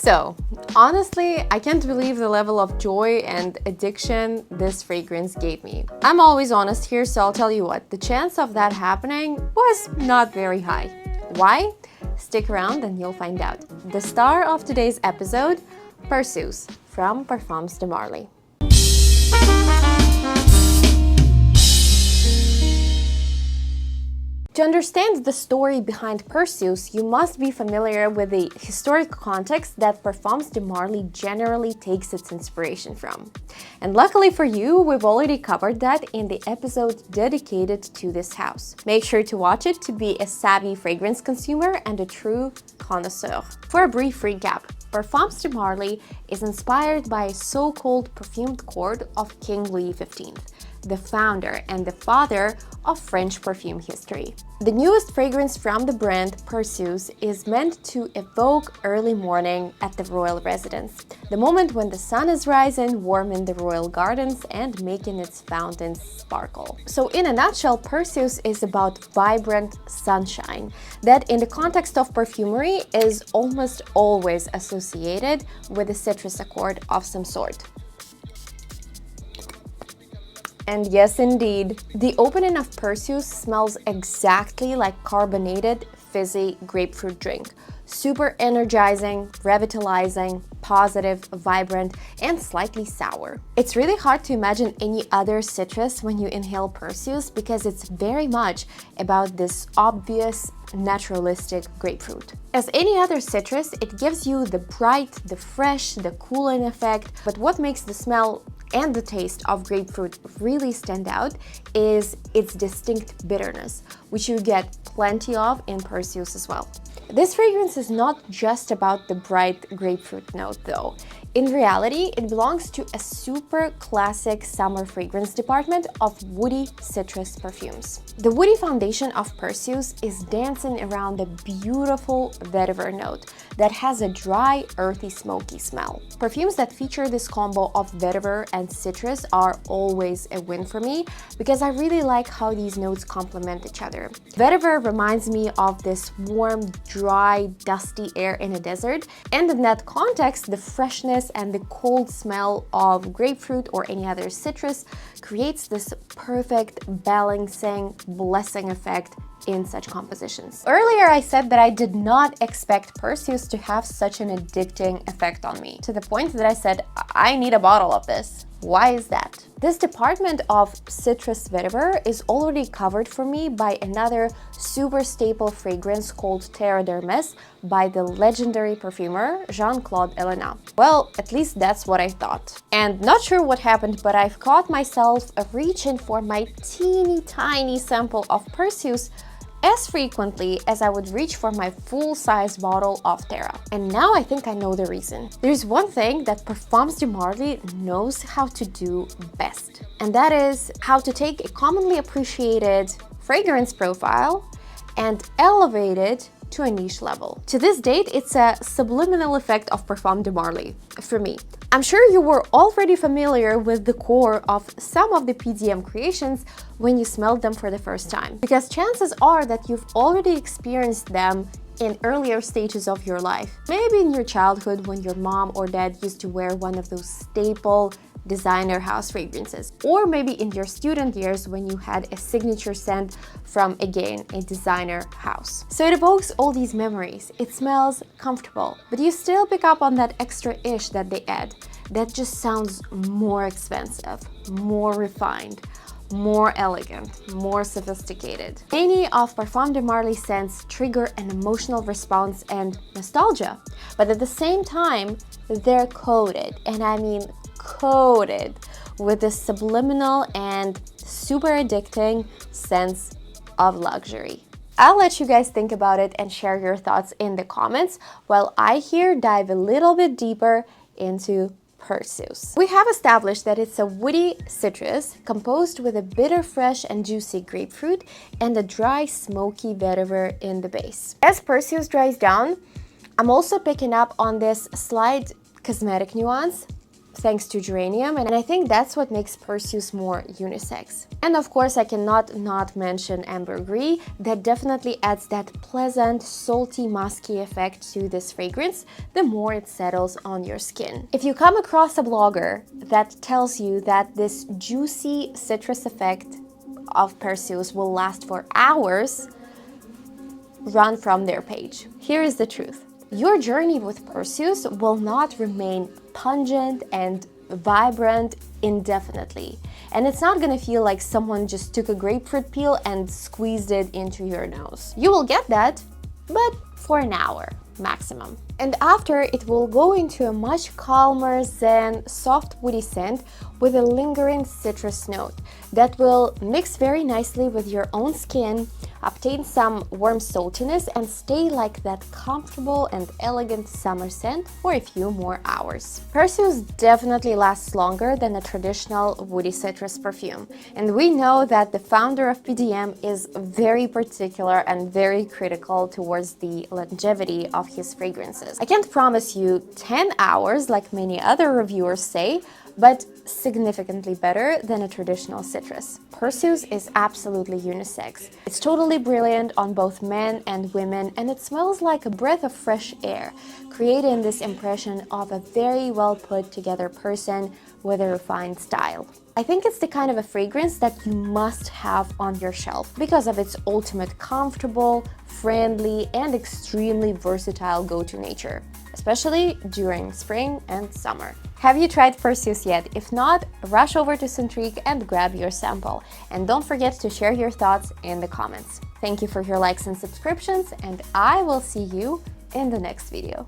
So, honestly, I can't believe the level of joy and addiction this fragrance gave me. I'm always honest here, so I'll tell you what, the chance of that happening was not very high. Why? Stick around and you'll find out. The star of today's episode, Perseus from Parfums de Marly. To understand the story behind Perseus, you must be familiar with the historic context that Parfums de Marly generally takes its inspiration from. And luckily for you, we've already covered that in the episode dedicated to this house. Make sure to watch it to be a savvy fragrance consumer and a true connoisseur. For a brief recap, Parfums de Marly is inspired by a so-called perfumed court of King Louis XV, the founder and the father of French perfume history. The newest fragrance from the brand, Perseus, is meant to evoke early morning at the royal residence, the moment when the sun is rising, warming the royal gardens and making its fountains sparkle. So in a nutshell, Perseus is about vibrant sunshine that, in the context of perfumery, is almost always associated with a citrus accord of some sort. And yes, indeed, the opening of Perseus smells exactly like carbonated, fizzy grapefruit drink. Super energizing, revitalizing, positive, vibrant, and slightly sour. It's really hard to imagine any other citrus when you inhale Perseus because it's very much about this obvious, naturalistic grapefruit. As any other citrus, it gives you the bright, the fresh, the cooling effect, but what makes the smell and the taste of grapefruit really stand out is its distinct bitterness, which you get plenty of in Perseus as well. This fragrance is not just about the bright grapefruit note though. In reality, it belongs to a super classic summer fragrance department of woody citrus perfumes. The woody foundation of Perseus is dancing around the beautiful vetiver note that has a dry, earthy, smoky smell. Perfumes that feature this combo of vetiver and citrus are always a win for me because I really like how these notes complement each other. Vetiver reminds me of this warm, dry, dusty air in a desert, and in that context, the freshness and the cold smell of grapefruit or any other citrus creates this perfect balancing, blessing effect in such compositions. Earlier, I said that I did not expect Perseus to have such an addicting effect on me, to the point that I said, I need a bottle of this. Why is that? This department of citrus vetiver is already covered for me by another super staple fragrance called Terre d'Hermès by the legendary perfumer Jean-Claude Ellena. Well, at least that's what I thought. And not sure what happened, but I've caught myself reaching for my teeny tiny sample of Perseus as frequently as I would reach for my full-size bottle of Althair. And now I think I know the reason. There's one thing that Parfums de Marly knows how to do best, and that is how to take a commonly appreciated fragrance profile and elevate it to a niche level. To this date, it's a subliminal effect of Parfums de Marly, for me. I'm sure you were already familiar with the core of some of the PDM creations when you smelled them for the first time, because chances are that you've already experienced them in earlier stages of your life. Maybe in your childhood when your mom or dad used to wear one of those staple designer house fragrances, or maybe in your student years when you had a signature scent from, again, a designer house. So it evokes all these memories. It smells comfortable, but you still pick up on that extra ish that they add that just sounds more expensive, more refined, more elegant, more sophisticated. Many of Parfums de Marly scents trigger an emotional response and nostalgia, but at the same time, they're coated, and I mean coated, with this subliminal and super addicting sense of luxury. I'll let you guys think about it and share your thoughts in the comments while I here dive a little bit deeper into Perseus. We have established that it's a woody citrus composed with a bitter, fresh and juicy grapefruit and a dry, smoky vetiver in the base. As Perseus dries down, I'm also picking up on this slight cosmetic nuance thanks to geranium, and I think that's what makes Perseus more unisex. And of course, I cannot not mention ambergris. That definitely adds that pleasant, salty, musky effect to this fragrance the more it settles on your skin. If you come across a blogger that tells you that this juicy citrus effect of Perseus will last for hours, run from their page. Here is the truth. Your journey with Perseus will not remain pungent and vibrant indefinitely. And it's not gonna feel like someone just took a grapefruit peel and squeezed it into your nose. You will get that, but for an hour maximum. And after, it will go into a much calmer, zen, soft woody scent with a lingering citrus note that will mix very nicely with your own skin, obtain some warm saltiness, and stay like that comfortable and elegant summer scent for a few more hours. Perseus definitely lasts longer than a traditional woody citrus perfume, and we know that the founder of PDM is very particular and very critical towards the longevity of his fragrances. I can't promise you 10 hours like many other reviewers say, but significantly better than a traditional citrus. Perseus is absolutely unisex. It's totally brilliant on both men and women, and it smells like a breath of fresh air, creating this impression of a very well put together person with a refined style. I think it's the kind of a fragrance that you must have on your shelf because of its ultimate comfortable, friendly, and extremely versatile go-to nature, especially during spring and summer. Have you tried Perseus yet? If not, rush over to Centrique and grab your sample. And don't forget to share your thoughts in the comments. Thank you for your likes and subscriptions, and I will see you in the next video.